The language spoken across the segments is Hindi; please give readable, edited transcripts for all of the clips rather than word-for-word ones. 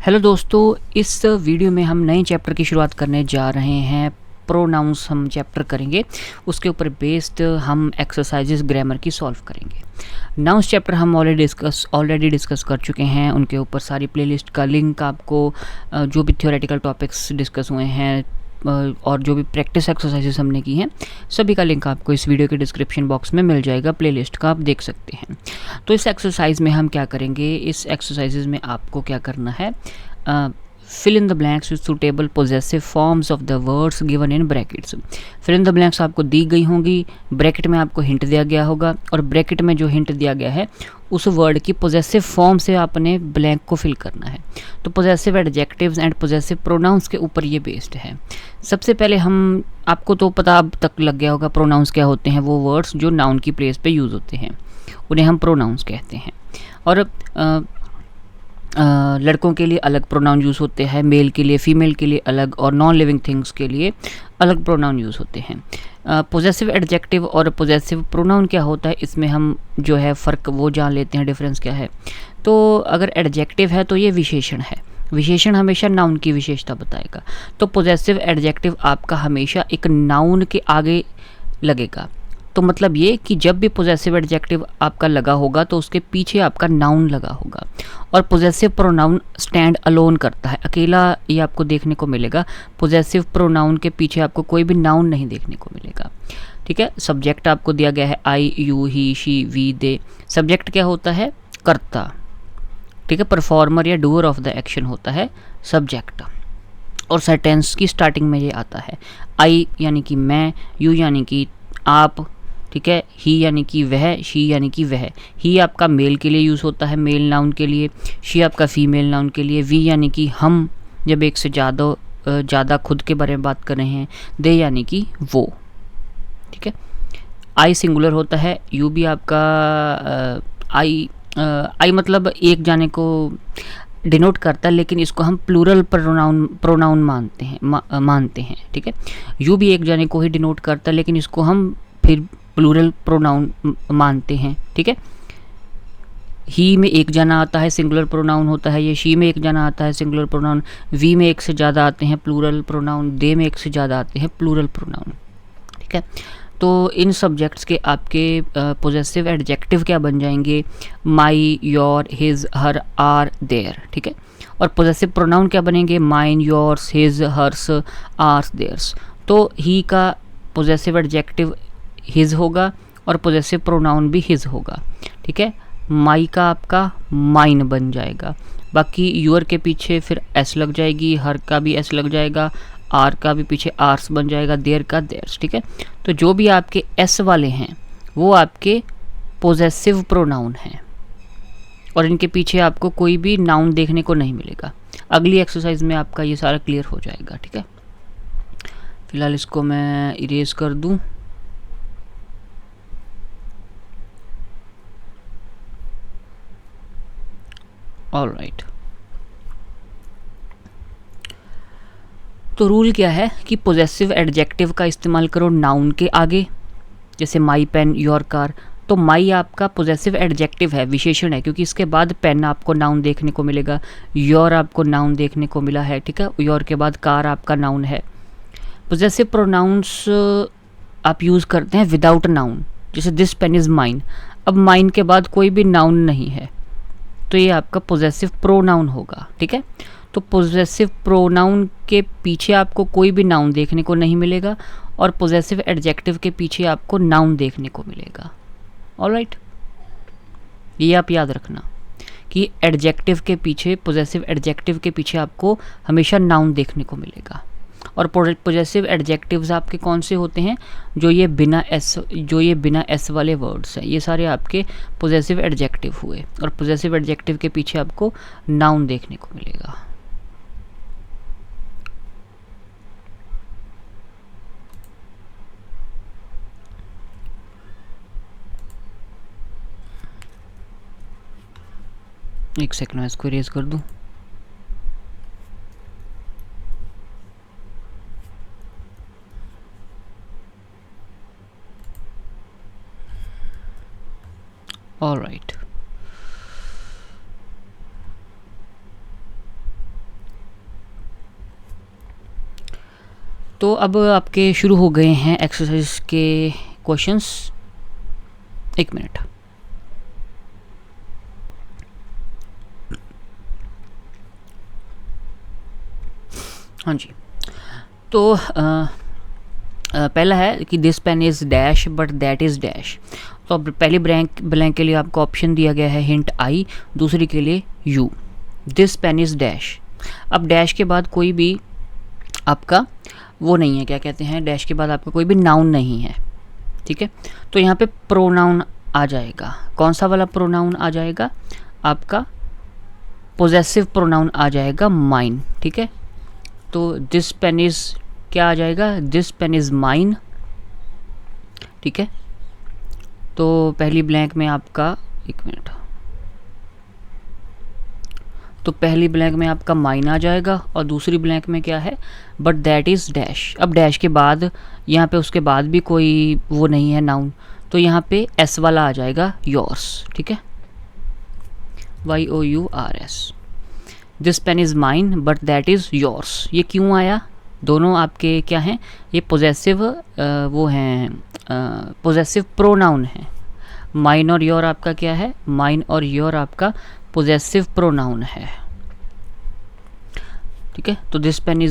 हेलो दोस्तों, इस वीडियो में हम नए चैप्टर की शुरुआत करने जा रहे हैं। प्रोनाउंस हम चैप्टर करेंगे, उसके ऊपर बेस्ड हम एक्सरसाइजेस ग्रामर की सॉल्व करेंगे। नाउंस चैप्टर हम ऑलरेडी डिस्कस कर चुके हैं, उनके ऊपर सारी प्लेलिस्ट का लिंक आपको जो भी थ्योरेटिकल टॉपिक्स डिस्कस हुए हैं और जो भी प्रैक्टिस एक्सरसाइजेस हमने की हैं, सभी का लिंक आपको इस वीडियो के डिस्क्रिप्शन बॉक्स में मिल जाएगा। प्लेलिस्ट का आप देख सकते हैं। तो इस एक्सरसाइज में हम क्या करेंगे, इस एक्सरसाइजेज में आपको क्या करना है, fill in the blanks with suitable possessive forms of the words given in brackets. Fill in the blanks आपको दी गई होंगी, ब्रैकेट में आपको हिंट दिया गया होगा और ब्रैकेट में जो हिंट दिया गया है उस वर्ड की पोजेसिव फॉर्म से आपने ब्लैंक को फिल करना है। तो possessive adjectives and possessive pronouns के ऊपर ये बेस्ड है। सबसे पहले हम, आपको तो पता अब तक लग गया होगा प्रोनाउंस क्या होते हैं। वो वर्ड्स जो नाउन की प्लेस पे यूज़ होते हैं उन्हें हम प्रोनाउंस कहते हैं। और लड़कों के लिए अलग प्रोनाउन यूज़ होते हैं, मेल के लिए, फीमेल के लिए अलग, और नॉन लिविंग थिंग्स के लिए अलग प्रोनाउन यूज़ होते हैं। पोजेसिव एडजेक्टिव और पोजेसिव प्रोनाउन क्या होता है, इसमें हम जो है फ़र्क वो जान लेते हैं, डिफरेंस क्या है। तो अगर एडजेक्टिव है तो ये विशेषण है, विशेषण हमेशा नाउन की विशेषता बताएगा। तो पोजेसिव एडजेक्टिव आपका हमेशा एक नाउन के आगे लगेगा। तो मतलब ये कि जब भी पोजेसिव एडजेक्टिव आपका लगा होगा तो उसके पीछे आपका नाउन लगा होगा। और पोजेसिव प्रोनाउन स्टैंड अलोन करता है, अकेला ये आपको देखने को मिलेगा। पोजेसिव प्रोनाउन के पीछे आपको कोई भी नाउन नहीं देखने को मिलेगा। ठीक है। सब्जेक्ट आपको दिया गया है I, you, he, she, we, they. Subject क्या होता है? कर्ता। ठीक है। परफॉर्मर या डूअर ऑफ द एक्शन होता है सब्जेक्ट। और सेंटेंस की स्टार्टिंग में ये आता है। आई यानी कि मैं, यू यानी कि आप, ठीक है, ही यानी कि वह, शी यानी कि वह। ही आपका मेल के लिए यूज़ होता है, मेल नाउन के लिए। शी आपका फीमेल नाउन के लिए। वी यानी कि हम, जब एक से ज़्यादा खुद के बारे में बात कर रहे हैं। दे यानी कि वो। ठीक है। आई सिंगुलर होता है। यू भी आपका आई मतलब एक जाने को डिनोट करता है, लेकिन इसको हम प्लूरल प्रोनाउन मानते हैं। ठीक है। यू भी एक जाने को ही डिनोट करता है, लेकिन इसको हम फिर प्लूरल प्रोनाउन मानते हैं। ठीक है। ही में एक जना आता है, सिंगुलर प्रोनाउन होता है ये। शी में एक जना आता है, सिंगुलर प्रोनाउन। वी में एक से ज़्यादा आते हैं, प्लूरल प्रोनाउन। दे में एक से ज़्यादा आते हैं, प्लूरल प्रोनाउन। ठीक है। तो इन सब्जेक्ट्स के आपके पोजेसिव एडजेक्टिव क्या बन जाएंगे? My, your, his, her, our, their. ठीक है। और पोजेसिव प्रोनाउन क्या बनेंगे? Mine, yours, his, hers, ours, theirs. तो ही का पोजेसिव एडजेक्टिव हिज होगा और पोजेसिव प्रोनाउन भी हिज होगा। ठीक है। माई का आपका माइन बन जाएगा। बाकी योर के पीछे फिर एस लग जाएगी, हर का भी एस लग जाएगा, आर का भी पीछे आर्स बन जाएगा, देयर का देयर्स। ठीक है। तो जो भी आपके एस वाले हैं वो आपके पोजेसिव प्रोनाउन हैं और इनके पीछे आपको कोई भी नाउन देखने को नहीं मिलेगा। अगली एक्सरसाइज में आपका ये सारा क्लियर हो जाएगा। ठीक है। फिलहाल इसको मैं इरेज कर दूं। ऑलराइट। तो रूल क्या है कि पोजेसिव एडजेक्टिव का इस्तेमाल करो नाउन के आगे, जैसे माई पेन, योर कार। तो माई आपका पोजेसिव एडजेक्टिव है, विशेषण है, क्योंकि इसके बाद पेन आपको नाउन देखने को मिलेगा, योर आपको नाउन देखने को मिला है। ठीक है। योर के बाद कार आपका नाउन है। पोजेसिव प्रोनाउंस आप यूज़ करते हैं विदाउट नाउन, जैसे दिस पेन इज़ माइन। अब माइन के बाद कोई भी नाउन नहीं है तो ये आपका पोजेसिव प्रोनाउन होगा। ठीक है। तो पोजेसिव प्रोनाउन के पीछे आपको कोई भी नाउन देखने को नहीं मिलेगा और पोजेसिव एडजेक्टिव के पीछे आपको नाउन देखने को मिलेगा। ऑलराइट। ये आप याद रखना कि एडजेक्टिव के पीछे, पोजेसिव एडजेक्टिव के पीछे आपको हमेशा नाउन देखने को मिलेगा। और पोजेसिव एडजेक्टिव्स आपके कौन से होते हैं? जो ये बिना एस वाले वर्ड्स हैं, ये सारे आपके पोजेसिव एडजेक्टिव हुए। और पोजेसिव एडजेक्टिव के पीछे आपको नाउन देखने को मिलेगा। एक सेकंड में इसको इरेज कर दूं। ऑलराइट। तो अब आपके शुरू हो गए हैं एक्सरसाइज के क्वेश्चंस। 1 मिनट। हाँ जी, तो पहला है कि this pen is dash but that is dash. तो अब पहली ब्लैंक के लिए आपको ऑप्शन दिया गया है हिंट आई, दूसरी के लिए you. This pen is dash. अब डैश के बाद कोई भी आपका वो नहीं है, क्या कहते हैं, डैश के बाद आपका कोई भी नाउन नहीं है, ठीक है। तो यहाँ पे प्रोनाउन आ जाएगा। कौन सा वाला प्रोनाउन आ जाएगा? आपका पोजेसिव प्रोनाउन आ जाएगा, माइन, ठीक है। तो दिस पेन इज़ क्या आ जाएगा? दिस पेन इज़ माइन, ठीक है। तो पहली ब्लैंक में आपका 1 मिनट, तो पहली ब्लैंक में आपका माइन आ जाएगा और दूसरी ब्लैंक में क्या है? But that is dash. अब डैश के बाद यहाँ पे उसके बाद भी कोई वो नहीं है नाउन, तो यहाँ पे एस वाला आ जाएगा, योर्स, ठीक है, YOURS। This pen is mine but that is yours. ये क्यों आया? दोनों आपके क्या हैं? ये पोजेसिव वो हैं, पोजेसिव प्रोनाउन है। माइन और योर आपका क्या है? माइन और योर आपका पोजेसिव प्रोनाउन है, ठीक है। तो this pen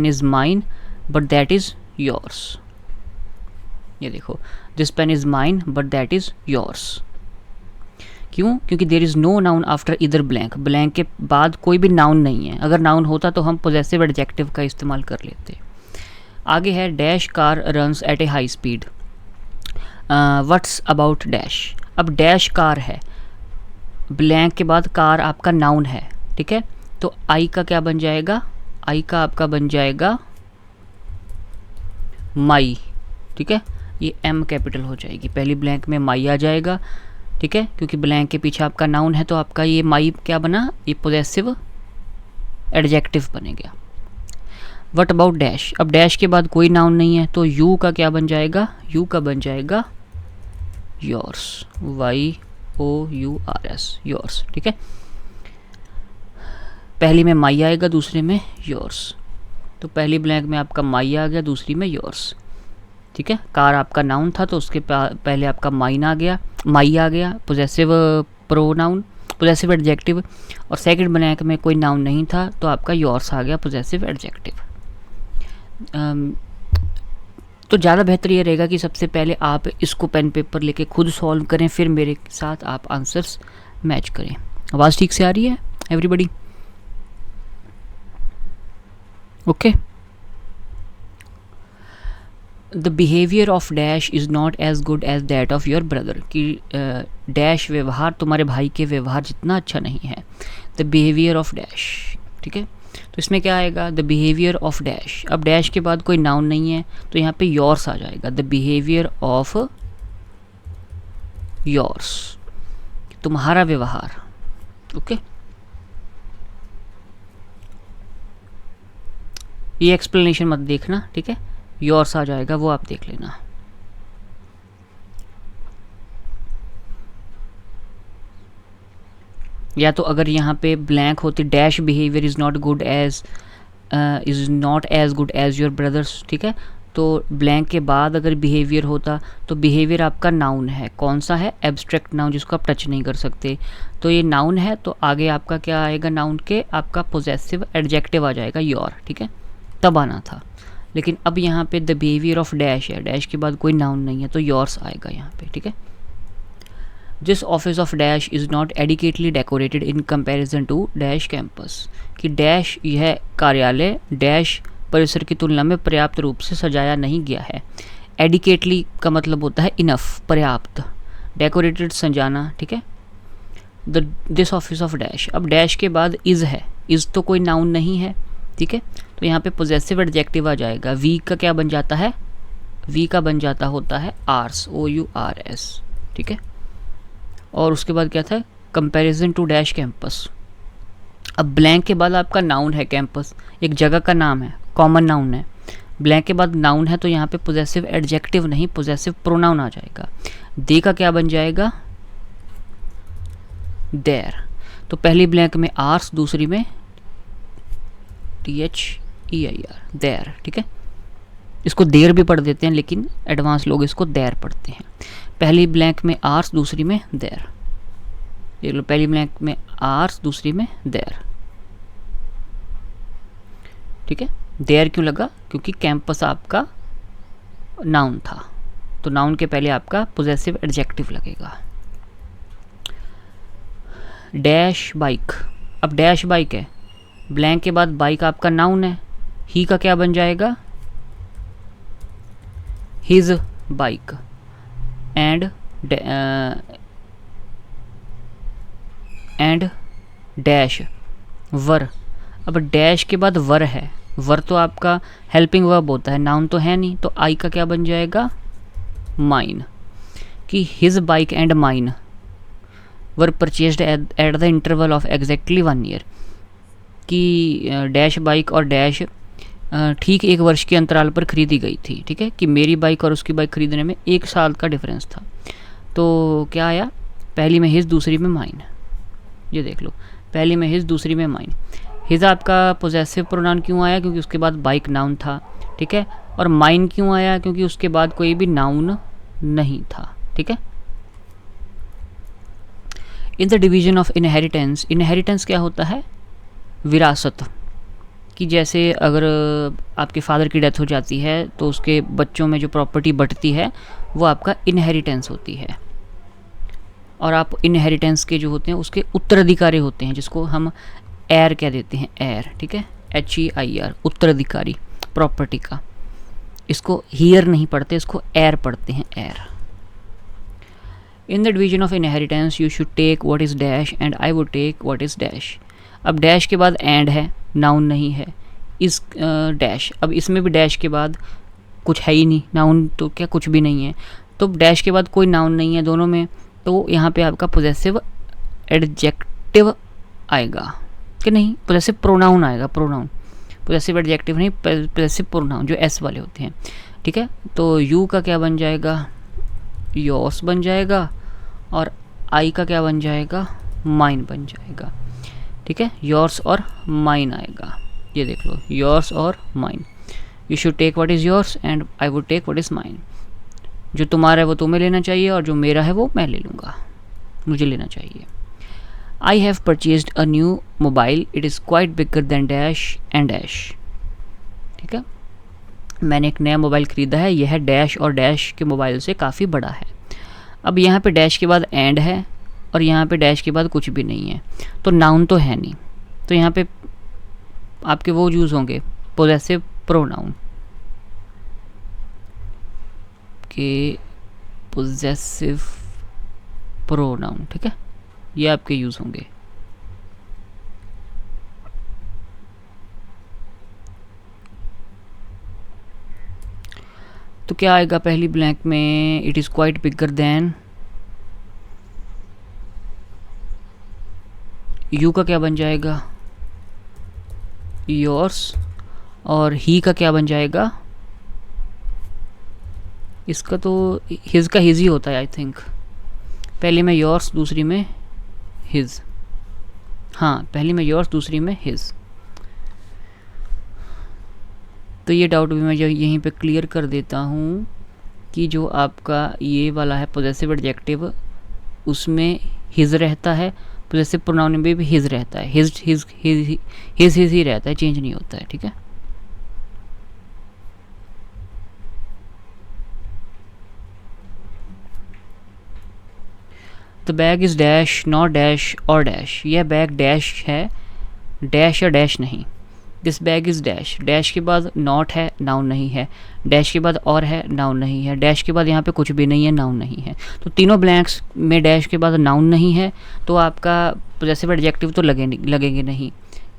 is mine but that is yours. ये देखो, this pen is mine but that is yours. क्यों? क्योंकि there is no noun after इधर ब्लैंक। ब्लैंक के बाद कोई भी नाउन नहीं है। अगर नाउन होता तो हम पोजेसिव एडजेक्टिव का इस्तेमाल कर लेते। आगे है dash car runs at A high speed. What's about dash. अब डैश कार है, ब्लैंक के बाद कार आपका नाउन है, ठीक है। तो आई का क्या बन जाएगा? आई का आपका बन जाएगा माई, ठीक है। ये एम कैपिटल हो जाएगी, पहली ब्लैंक में माई आ जाएगा, ठीक है। क्योंकि ब्लैंक के पीछे आपका नाउन है तो आपका ये माई क्या बना? ये पोजेसिव एडजेक्टिव बनेगा। What about dash. अब डैश के बाद कोई नाउन नहीं है तो यू का क्या बन जाएगा? यू का बन जाएगा योर्स, YOURS, योर्स, ठीक है। पहली में माई आएगा, दूसरे में योर्स। तो पहली ब्लैंक में आपका माई आ गया, दूसरी में योर्स, ठीक है। कार आपका नाउन था तो उसके पहले आपका माइन आ गया, माई आ गया, पोजेसिव प्रोनाउन, पोजेसिव एडजेक्टिव। और सेकंड ब्लैंक में कोई नाउन नहीं था तो आपका योर्स आ गया, पोजेसिव एडजेक्टिव। तो ज़्यादा बेहतर ये रहेगा कि सबसे पहले आप इसको पेन पेपर लेके खुद सॉल्व करें, फिर मेरे साथ आप आंसर्स मैच करें। आवाज़ ठीक से आ रही है everybody? Okay. The behaviour of dash is not as good as that of your brother. कि डैश व्यवहार तुम्हारे भाई के व्यवहार जितना अच्छा नहीं है। द बिहेवियर ऑफ डैश, ठीक है। तो इसमें क्या आएगा? The behaviour of dash. अब डैश के बाद कोई नाउन नहीं है तो यहाँ पे योर्स आ जाएगा। द बिहेवियर ऑफ योर्स, तुम्हारा व्यवहार, ओके। ये एक्सप्लेनेशन मत देखना, ठीक है। योर्स आ जाएगा, वो आप देख लेना। या तो अगर यहाँ पे ब्लैंक होती dash behaviour is not as good as your brother's, ठीक है। तो ब्लैंक के बाद अगर बिहेवियर होता तो बिहेवियर आपका नाउन है। कौन सा है? एब्स्ट्रैक्ट नाउन, जिसको आप टच नहीं कर सकते। तो ये नाउन है तो आगे आपका क्या आएगा? नाउन के आपका पोजेसिव एडजेक्टिव आ जाएगा, योर, ठीक है। तब आना था, लेकिन अब यहाँ पे द बिहेवियर ऑफ डैश है, डैश के बाद कोई नाउन नहीं है तो योर्स आएगा यहाँ पे, ठीक है। This office of dash is not adequately decorated in comparison to dash campus. कि डैश यह कार्यालय डैश परिसर की तुलना में पर्याप्त रूप से सजाया नहीं गया है। एडिकेटली का मतलब होता है इनफ, पर्याप्त। डेकोरेटेड सजाना, ठीक है। This office of dash. अब डैश के बाद इज़ है, इज़ तो कोई नाउन नहीं है, ठीक है। तो यहाँ पे पोजेसिव एडजेक्टिव आ जाएगा। वी का क्या बन जाता है? वी का बन जाता होता है आर्स, OURS, ठीक है। और उसके बाद क्या था? Comparison to dash campus. अब ब्लैंक के बाद आपका नाउन है, कैंपस एक जगह का नाम है, कॉमन नाउन है। ब्लैंक के बाद नाउन है तो यहाँ पे पोजेसिव एडजेक्टिव नहीं, पोजेसिव प्रोनाउन आ जाएगा। दे का क्या बन जाएगा? देयर। तो पहली ब्लैंक में आर्स, दूसरी में THERE, EIR, देयर, ठीक है। इसको देर भी पढ़ देते हैं, लेकिन एडवांस लोग इसको देर पढ़ते हैं। पहली ब्लैंक में आर्स, दूसरी में देर। देख लो, पहली ब्लैंक में आर्स, दूसरी में देर, ठीक है। देयर क्यों लगा? क्योंकि कैंपस आपका नाउन था, तो नाउन के पहले आपका पोजेसिव एडजेक्टिव लगेगा। डैश बाइक, अब डैश बाइक है, ब्लैंक के बाद बाइक आपका नाउन है, ही का क्या बन जाएगा? His bike. एंड डैश वर। अब डैश के बाद वर है, वर तो आपका हेल्पिंग वर्ब होता है, नाउन तो है नहीं, तो आई का क्या बन जाएगा? माइन। कि his bike and mine were purchased at the interval of exactly 1 year. कि डैश बाइक और डैश ठीक 1 वर्ष के अंतराल पर खरीदी गई थी, ठीक है। कि मेरी बाइक और उसकी बाइक खरीदने में 1 साल का डिफरेंस था। तो क्या आया? पहली में हिज, दूसरी में माइन। ये देख लो, पहली में हिज, दूसरी में माइन। हिज आपका पोजेसिव प्रोनाउन क्यों आया? क्योंकि उसके बाद बाइक नाउन था, ठीक है। और माइन क्यों आया? क्योंकि उसके बाद कोई भी नाउन नहीं था, ठीक है। इन the division of inheritance, inheritance क्या होता है? विरासत। कि जैसे अगर आपके फादर की डेथ हो जाती है तो उसके बच्चों में जो प्रॉपर्टी बंटती है वो आपका इनहेरिटेंस होती है। और आप इनहेरिटेंस के जो होते हैं उसके उत्तराधिकारी होते हैं, जिसको हम एयर कह देते हैं, एयर, ठीक है। HEIR, उत्तराधिकारी प्रॉपर्टी का। इसको हीयर नहीं पढ़ते, इसको एयर पढ़ते हैं, air. In the division of inheritance you should take what is dash and I would take what is dash. अब डैश के बाद एंड है, नाउन नहीं है। इस डैश, अब इसमें भी डैश के बाद कुछ है ही नहीं, नाउन तो क्या कुछ भी नहीं है, तो डैश के बाद कोई नाउन नहीं है दोनों में, तो यहाँ पे आपका पोजेसिव एडजेक्टिव आएगा कि नहीं? पोजेसिव प्रोनाउन आएगा, प्रोनाउन, पोजेसिव एडजेक्टिव नहीं, पोजेसिव प्रोनाउन जो एस वाले होते हैं, ठीक है। तो यू का क्या बन जाएगा? योर्स बन जाएगा। और आई का क्या बन जाएगा? माइन बन जाएगा, ठीक है। योर्स और माइन आएगा, ये देख लो, योर्स और mine. You should take what is yours and I would take what is mine. जो तुम्हारा है वो तुम्हें लेना चाहिए और जो मेरा है वो मैं ले लूँगा, मुझे लेना चाहिए। I have purchased a new mobile, it is quite bigger than dash and dash, ठीक है। मैंने एक नया मोबाइल ख़रीदा है, यह डैश और डैश के मोबाइल से काफ़ी बड़ा है। अब यहाँ पे डैश के बाद एंड है और यहाँ पे डैश के बाद कुछ भी नहीं है, तो नाउन तो है नहीं, तो यहाँ पे आपके वो यूज़ होंगे पोजेसिव प्रोनाउन के, पोजेसिव प्रोनाउन, ठीक है, ये आपके यूज़ होंगे। तो क्या आएगा पहली ब्लैंक में? It is quite bigger than, you का क्या बन जाएगा? योर्स। और ही का क्या बन जाएगा? इसका तो हिज का हिज ही होता है आई थिंक। पहली में योर्स, दूसरी में हिज। हाँ, पहली में योर्स, दूसरी में हिज। तो ये डाउट भी मैं यहीं पे क्लियर कर देता हूँ कि जो आपका ये वाला है पोजेसिव एडजेक्टिव, उसमें हिज रहता है, पोजेसिव प्रोनाउन में भी हिज रहता है, हिज ही रहता है, चेंज नहीं होता है, ठीक है। The bag is dash not dash और डैश। यह बैग डैश है, डैश या डैश नहीं। This bag is dash, dash के बाद नॉट है, नाउन नहीं है। डैश के बाद और है, नाउन नहीं है। डैश के बाद यहाँ पे कुछ भी नहीं है, नाउन नहीं है। तो तीनों ब्लैंक्स में डैश के बाद नाउन नहीं है, तो आपका पोजेसिव एडजेक्टिव तो लगेंगे नहीं,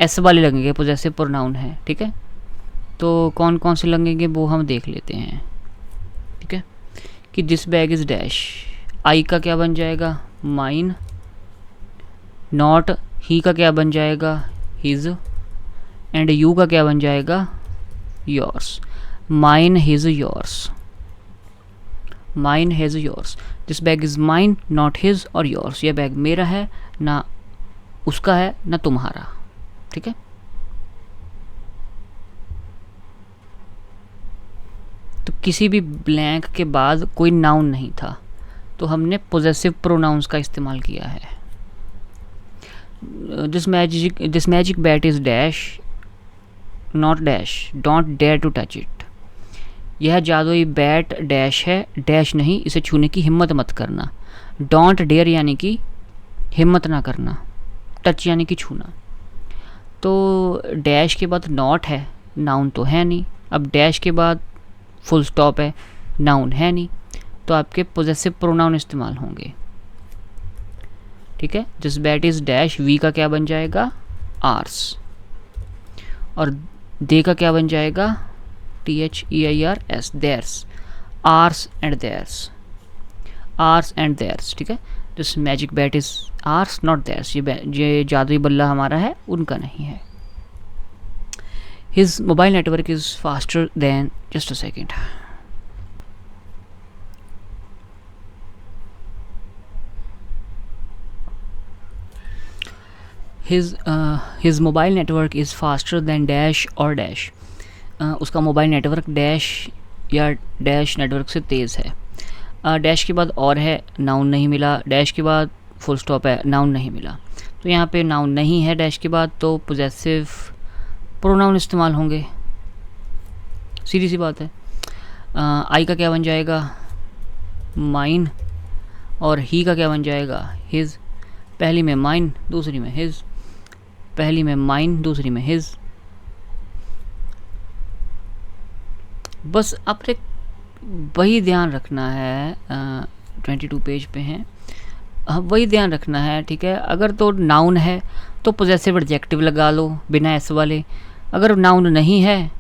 एस वाले लगेंगे, पोजेसिव प्रोनाउन है, ठीक है। तो कौन कौन से लगेंगे वो हम देख लेते हैं, ठीक है। कि दिस बैग इज डैश, आई का क्या बन जाएगा? माइन। नॉट, ही का क्या बन जाएगा? हिज। एंड यू का क्या बन जाएगा? Yours. Mine, his, yours. Mine, his, yours. This bag is mine not his और योर्स। यह बैग मेरा है, ना उसका है ना तुम्हारा, ठीक है। तो किसी भी ब्लैंक के बाद कोई नाउन नहीं था, तो हमने पोजेसिव प्रोनाउंस का इस्तेमाल किया है। This magic bat is dash not dash, don't dare to touch it. यह जादुई बैट डैश है, डैश नहीं, इसे छूने की हिम्मत मत करना। डोंट डेयर यानी कि हिम्मत ना करना, टच यानी कि छूना। तो डैश के बाद नॉट है, नाउन तो है नहीं। अब डैश के बाद फुल स्टॉप है, नाउन है नहीं, तो आपके पोजेसिव प्रोनाउन इस्तेमाल होंगे। ठीक है, this bat is dash, we का क्या बन जाएगा, आर्स, और दे का क्या बन जाएगा, THEIRS, theirs, ours and theirs, ours and theirs. ठीक है, this magic bat is ours not theirs, ये जादुई बल्ला हमारा है, उनका नहीं है। His mobile network is faster than, just a second, his mobile network is faster than dash और dash, उसका मोबाइल नेटवर्क डैश या डैश नेटवर्क से तेज़ है। डैश के बाद और है, नाउन नहीं मिला, डैश के बाद फुल स्टॉप है, नाउन नहीं मिला, तो यहाँ पे नाउन नहीं है डैश के बाद, तो पोजेसिव प्रोनाउन इस्तेमाल होंगे, सीधी सी बात है। आई का क्या बन जाएगा, माइन, और ही का क्या बन जाएगा, हिज। पहली में माइन, दूसरी में हिज, पहली में माइन, दूसरी में हिज। बस आपने वही ध्यान रखना है, 22 पेज पे हैं, वही ध्यान रखना है। ठीक है, अगर तो नाउन है तो पोजेसिव एडजेक्टिव लगा लो बिना एस वाले, अगर नाउन नहीं है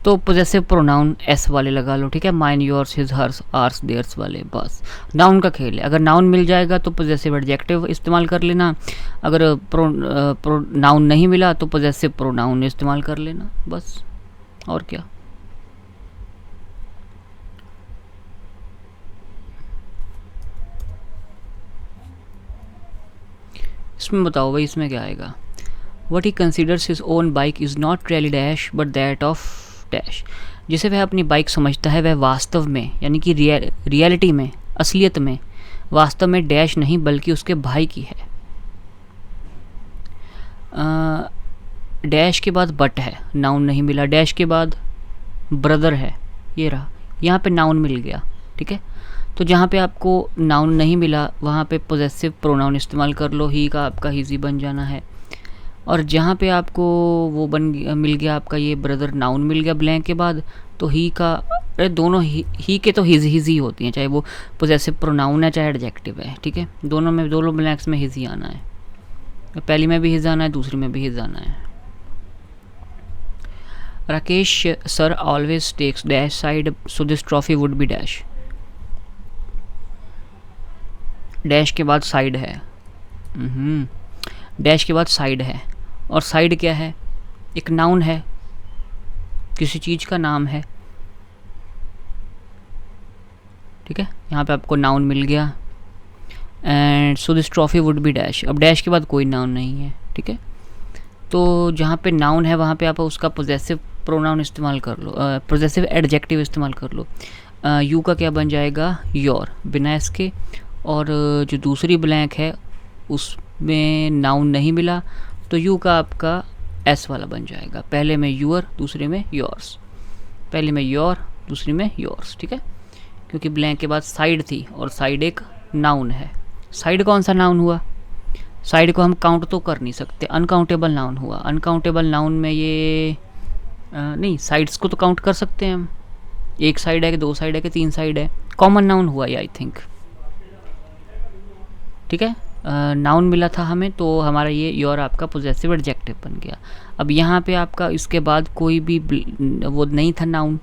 तो पोजेसिव प्रोनाउन एस वाले लगा लो। ठीक है, mine, yours, his, hers, ours, theirs वाले, बस नाउन का खेल है। अगर नाउन मिल जाएगा तो पोजेसिव एडजेक्टिव इस्तेमाल कर लेना, अगर नाउन नहीं मिला तो पोजेसिव प्रोनाउन इस्तेमाल कर लेना, बस, और क्या। इसमें बताओ भाई, इसमें क्या आएगा, what he considers his own bike is not really dash but that of dash. जिसे वह अपनी बाइक समझता है वह वास्तव में, यानी कि रियलिटी में, असलियत में, वास्तव में डैश नहीं बल्कि उसके भाई की है। डैश के बाद बट है, नाउन नहीं मिला, डैश के बाद ब्रदर है, ये रहा, यहाँ पे नाउन मिल गया। ठीक है, तो जहाँ पे आपको नाउन नहीं मिला वहाँ पे पोजेसिव प्रोनाउन इस्तेमाल कर लो, ही का आपका हिजी बन जाना है। और जहाँ पे आपको वो मिल गया आपका ये ब्रदर, नाउन मिल गया ब्लैंक के बाद, तो ही का, अरे दोनों ही के तो हिज ही होती हैं, चाहे वो पोजेसिव प्रोनाउन है चाहे एडजेक्टिव है। ठीक है, दोनों में, दोनों ब्लैंक्स में हिज ही आना है, पहली में भी हिज आना है, दूसरी में भी हिज आना है। Rakesh sir always takes dash side, so this trophy would be dash. Dash के बाद साइड है, डैश के बाद साइड है, और साइड क्या है, एक नाउन है, किसी चीज़ का नाम है। ठीक है, यहाँ पे आपको नाउन मिल गया, and so this trophy would be dash. अब डैश के बाद कोई नाउन नहीं है। ठीक है, तो जहाँ पे नाउन है वहाँ पे आप उसका पोजेसिव प्रोनाउन इस्तेमाल कर लो, पोजेसिव एडजेक्टिव इस्तेमाल कर लो। यू का क्या बन जाएगा, योर, बिना इसके, और जो दूसरी ब्लैंक है उसमें नाउन नहीं मिला तो यू का आपका एस वाला बन जाएगा, पहले में यूअर, दूसरे में योर्स, पहले में योर, दूसरी में योर्स। ठीक है, क्योंकि ब्लैंक के बाद साइड थी और साइड एक नाउन है। साइड कौन सा नाउन हुआ, साइड को हम काउंट तो कर नहीं सकते, अनकाउंटेबल नाउन हुआ। अनकाउंटेबल नाउन में ये नहीं, साइड्स को तो काउंट कर सकते हैं हम, एक साइड है कि दो साइड है कि तीन साइड है, कॉमन नाउन हुआ ये, आई थिंक। ठीक है, नाउन मिला था हमें तो हमारा ये योर आपका पोजेसिव एडजेक्टिव बन गया। अब यहाँ पे आपका इसके बाद कोई भी वो नहीं था नाउन,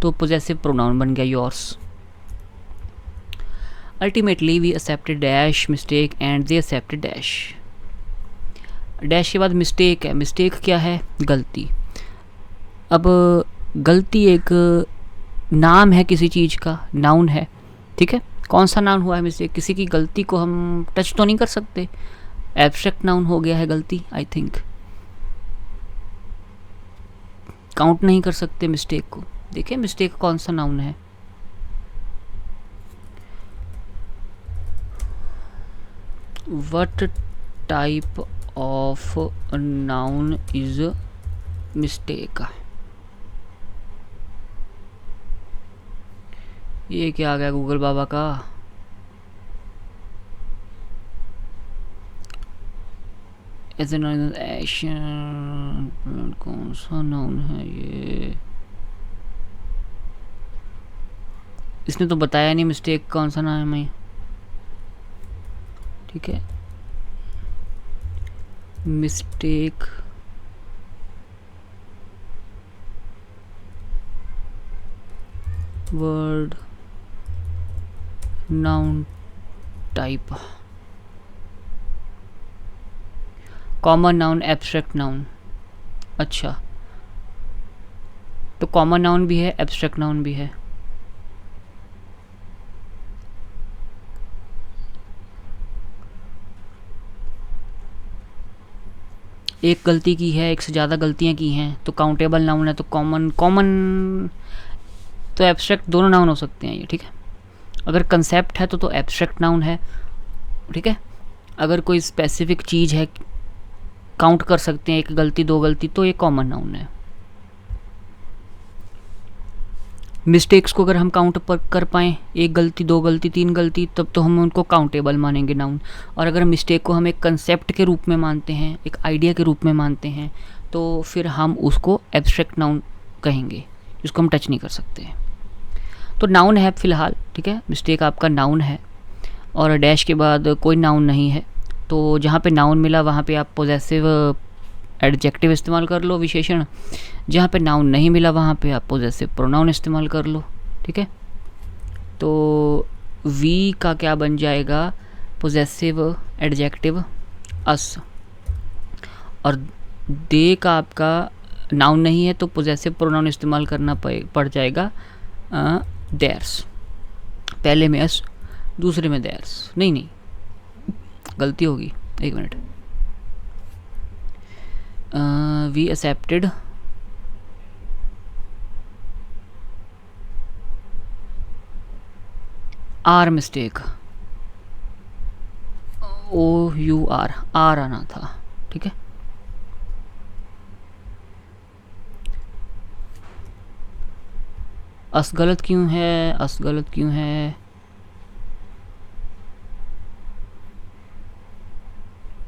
तो पोजेसिव प्रोनाउन बन गया yours. Ultimately we accepted dash mistake and they accepted dash. Dash के बाद मिस्टेक है, मिस्टेक क्या है, गलती। अब गलती एक नाम है किसी चीज़ का, नाउन है। ठीक है, कौन सा नाउन हुआ है मिस्टेक, किसी की गलती को हम टच तो नहीं कर सकते, एब्स्ट्रैक्ट नाउन हो गया है गलती, आई थिंक काउंट नहीं कर सकते मिस्टेक को, देखिए मिस्टेक कौन सा नाउन है। What type of noun is mistake. ये क्या आ गया गूगल बाबा का। एज एन एक्शन, कौन सा नाउन है ये। इसने तो बताया नहीं मिस्टेक कौन सा नाम है। ठीक है, mistake word noun type, common noun, abstract noun. अच्छा, तो कॉमन नाउन भी है, एब्स्ट्रैक्ट नाउन भी है। एक गलती की है, एक से ज़्यादा गलतियाँ की हैं तो काउंटेबल नाउन है। तो कॉमन तो एब्स्ट्रैक्ट, दोनों नाउन हो सकते हैं ये। ठीक है, अगर कंसेप्ट है तो एब्स्ट्रैक्ट नाउन है। ठीक है, अगर कोई स्पेसिफिक चीज़ है, काउंट कर सकते हैं, एक गलती दो गलती, तो ये कॉमन नाउन है। मिस्टेक्स को अगर हम काउंट कर पाएँ, एक गलती दो गलती तीन गलती, तब तो हम उनको काउंटेबल मानेंगे नाउन। और अगर मिस्टेक को हम एक कंसेप्ट के रूप में मानते हैं, एक आइडिया के रूप में मानते हैं, तो फिर हम उसको एब्स्ट्रैक्ट नाउन कहेंगे, जिसको हम टच नहीं कर सकते। तो नाउन है फ़िलहाल। ठीक है, मिस्टेक आपका नाउन है और डैश के बाद कोई नाउन नहीं है। तो जहाँ पे नाउन मिला वहाँ पे आप पोजेसिव एडजेक्टिव इस्तेमाल कर लो, विशेषण। जहाँ पे नाउन नहीं मिला वहाँ पे आप पोजेसिव प्रोनाउन इस्तेमाल कर लो। ठीक है, तो वी का क्या बन जाएगा, पोजेसिव एडजेक्टिव अस, और दे का आपका नाउन नहीं है तो पोजेसिव प्रोनाउन इस्तेमाल करना पड़ जाएगा देयर्स। पहले में अस, दूसरे में देयर्स। नहीं, गलती होगी, एक minute. We accepted our mistake, OUR, our आना था। ठीक है, अस गलत क्यों है, अस गलत क्यों है,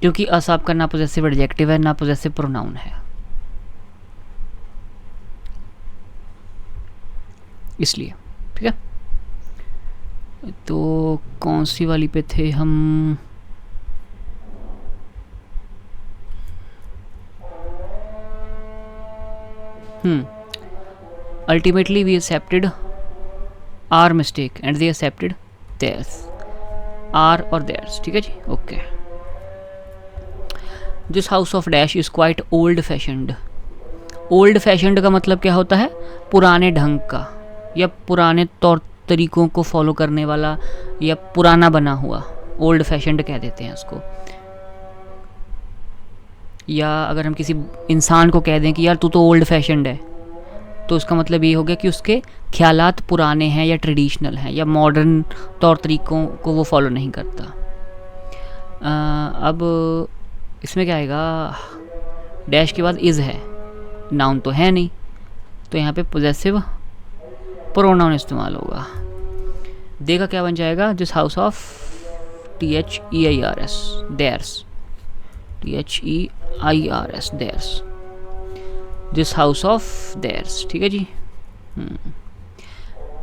क्योंकि अस आपका ना पोजेसिव एडजेक्टिव है ना पोजेसिव प्रोनाउन है, इसलिए। ठीक है, तो कौन सी वाली पे थे हम। Ultimately we accepted our mistake and they accepted theirs, our और देयर्स। ठीक है जी, okay. This house of dash is quite old fashioned. Old fashioned का मतलब क्या होता है, पुराने ढंग का या पुराने तौर तरीकों को फॉलो करने वाला या पुराना बना हुआ, ओल्ड फैशनड कह देते हैं उसको। या अगर हम किसी इंसान को कह दें कि यार तू तो ओल्ड फैशनड है, तो उसका मतलब ये हो गया कि उसके ख्यालात पुराने हैं या ट्रेडिशनल हैं या मॉडर्न तौर तरीकों को वो फॉलो नहीं करता। अब इसमें क्या आएगा, डैश के बाद इज़ है, नाउन तो है नहीं, तो यहाँ पे पोजेसिव प्रोनाउन इस्तेमाल होगा। दे का क्या बन जाएगा, this house of THEIRS, theirs, THEIRS, theirs, this house of theirs. ठीक है जी।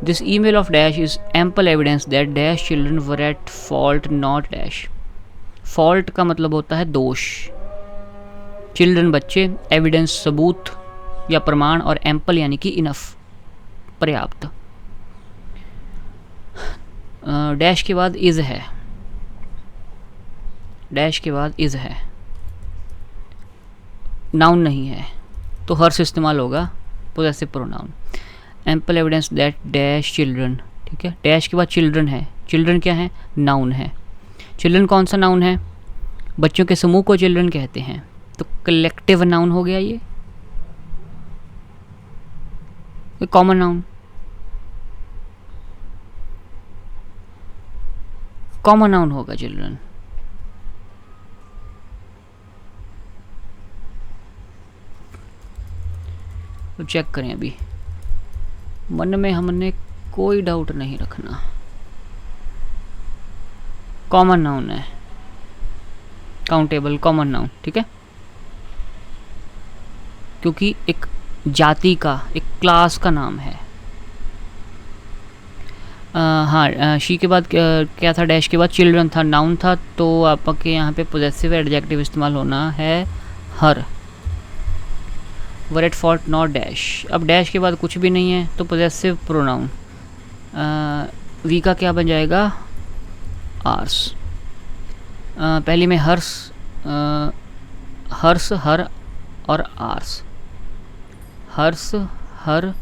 This email of dash is ample evidence that dash children were at fault not dash. Fault का मतलब होता है दोष, चिल्ड्रन बच्चे, एविडेंस सबूत या प्रमाण, और एम्पल यानी कि इनफ, पर्याप्त। डैश के बाद इज है, डैश के बाद इज है, नाउन नहीं है तो हर्ष इस्तेमाल होगा, possessive pronoun. Ample evidence that dash children. ठीक है, डैश के बाद चिल्ड्रन है, चिल्ड्रन क्या है, नाउन है। चिल्ड्रन कौन सा नाउन है, बच्चों के समूह को चिल्ड्रन कहते हैं, तो कलेक्टिव नाउन हो गया ये। कॉमन नाउन, कॉमन नाउन होगा चिल्ड्रन। तो चेक करें, अभी मन में हमने कोई डाउट नहीं रखना, कॉमन नाउन है, काउंटेबल कॉमन नाउन, ठीक है, क्योंकि एक जाति का, एक क्लास का नाम है। हाँ, शी के बाद क्या था, डैश के बाद चिल्ड्रन था, नाउन था, तो आपके यहाँ पे पोजेसिव एडजेक्टिव इस्तेमाल होना है her, were at fault not dash. अब डैश के बाद कुछ भी नहीं है तो पोजेसिव प्रोनाउन, वी का क्या बन जाएगा, आर्स। पहली में हर्ष, हर्ष, हर और आर्स, हर्ष, हर,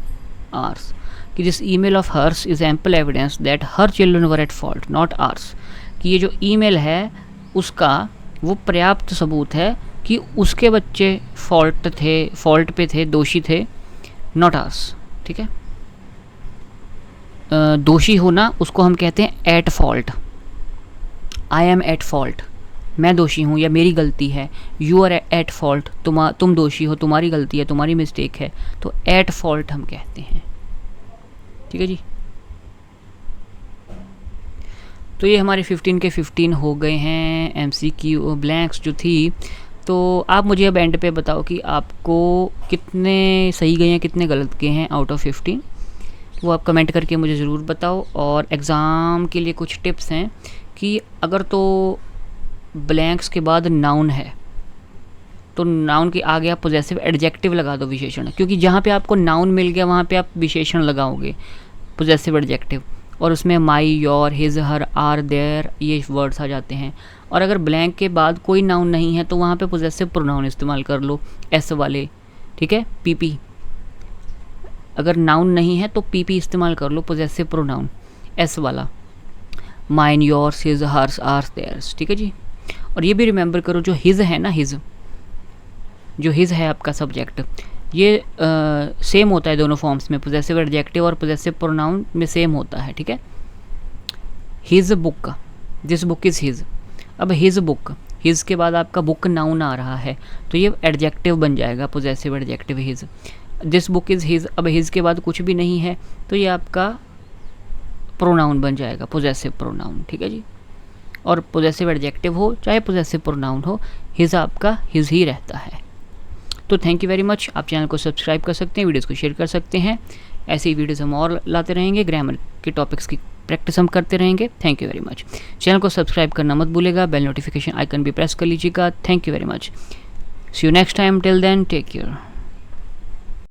आर्स, कि this email of hers is ample evidence that her children were at fault not ours, कि ये जो ईमेल है उसका वो पर्याप्त सबूत है कि उसके बच्चे फॉल्ट थे, फॉल्ट पे थे, दोषी थे, नॉट आर्स, ठीक है। दोषी होना उसको हम कहते हैं at fault, I am at fault, मैं दोषी हूँ या मेरी गलती है, यू आर एट फॉल्ट, तुम दोषी हो, तुम्हारी गलती है, तुम्हारी मिस्टेक है, तो एट फॉल्ट हम कहते हैं, ठीक है जी। तो ये हमारे 15 के 15 हो गए हैं एमसीक्यू ब्लैंक्स जो थी। तो आप मुझे अब एंड पे बताओ कि आपको कितने सही गए हैं, कितने गलत गए हैं आउट ऑफ 15, वो आप कमेंट करके मुझे ज़रूर बताओ। और एग्ज़ाम के लिए कुछ टिप्स हैं कि अगर तो ब्लैंक्स के बाद नाउन है तो नाउन के आगे आप पोजेसिव एडजेक्टिव लगा दो, विशेषण, क्योंकि जहाँ पे आपको नाउन मिल गया वहाँ पे आप विशेषण लगाओगे पोजेसिव एडजेक्टिव, और उसमें my, your, his, her, our, their ये वर्ड्स आ जाते हैं। और अगर ब्लैंक के बाद कोई नाउन नहीं है तो वहाँ पे पोजेसिव प्रोनाउन इस्तेमाल कर लो, एस वाले, ठीक है, पीपी। अगर नाउन नहीं है तो पीपी इस्तेमाल कर लो, पोजेसिव प्रोनाउन एस वाला, mine, yours, his, hers, ours, theirs, ठीक है जी। और ये भी रिमेंबर करो, जो हिज है ना, हिज, जो हिज है आपका सब्जेक्ट, ये सेम होता है दोनों फॉर्म्स में, पोजेसिव एडजेक्टिव और पोजेसिव प्रोनाउन में सेम होता है, ठीक है। His book, this book is his. अब हिज बुक, हिज के बाद आपका बुक नाउन आ रहा है तो ये एडजेक्टिव बन जाएगा, possessive adjective his. This book is his, अब हिज के बाद कुछ भी नहीं है तो ये आपका प्रोनाउन बन जाएगा, पोजेसिव प्रोनाउन, ठीक है जी। और पोजेसिव एडजेक्टिव हो चाहे पोजेसिव प्रोनाउन हो, हिज आपका हिज ही रहता है। तो थैंक यू वेरी मच। आप चैनल को सब्सक्राइब कर सकते हैं, वीडियोस को शेयर कर सकते हैं, ऐसे ही वीडियोस हम और लाते रहेंगे, ग्रामर के टॉपिक्स की प्रैक्टिस हम करते रहेंगे। Thank you very much. Channel को सब्सक्राइब करना मत भूलेगा, बेल नोटिफिकेशन आइकन भी प्रेस कर लीजिएगा। Thank you very much. See you next time, till then take care.